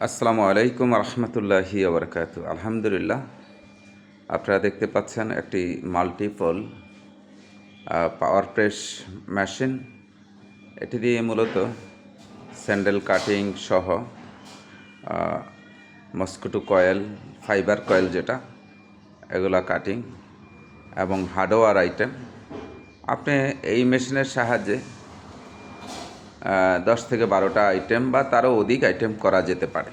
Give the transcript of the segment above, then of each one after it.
আসসালামু আলাইকুম রহমতুল্লাহি ওবরকাতু। আলহামদুলিল্লাহ, আপনারা দেখতে পাচ্ছেন একটি মাল্টিপল পাওয়ার প্রেস মেশিন। এটি দিয়ে মূলত স্যান্ডেল কাটিং সহ মস্কিটো কয়েল, ফাইবার কয়েল যেটা, এগুলা কাটিং এবং হার্ডওয়্যার আইটেম আপনি এই মেশিনের সাহায্যে 10 থেকে 12টা আইটেম বা তারও অধিক আইটেম করা যেতে পারে।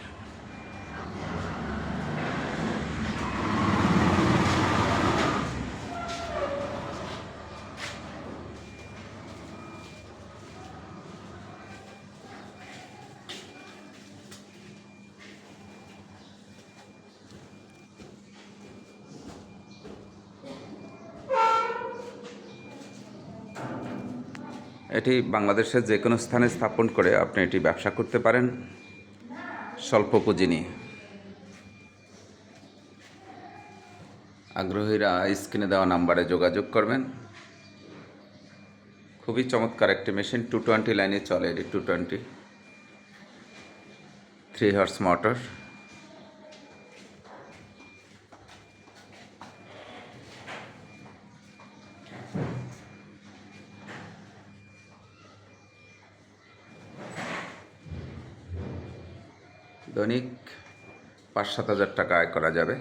এটি বাংলাদেশের যে কোনো স্থানে স্থাপন করে আপনি এটি ব্যবসা করতে পারেন স্বল্প পুঁজি নিয়ে। আগ্রহীরা স্ক্রিনে দেওয়া নাম্বারে যোগাযোগ করবেন। খুবই চমৎকার একটি মেশিন, 220 লাইনে চলে। এটি 220 3 হর্স মোটর। দৈনিক 5-7 হাজার টাকা আয় করা যাবে।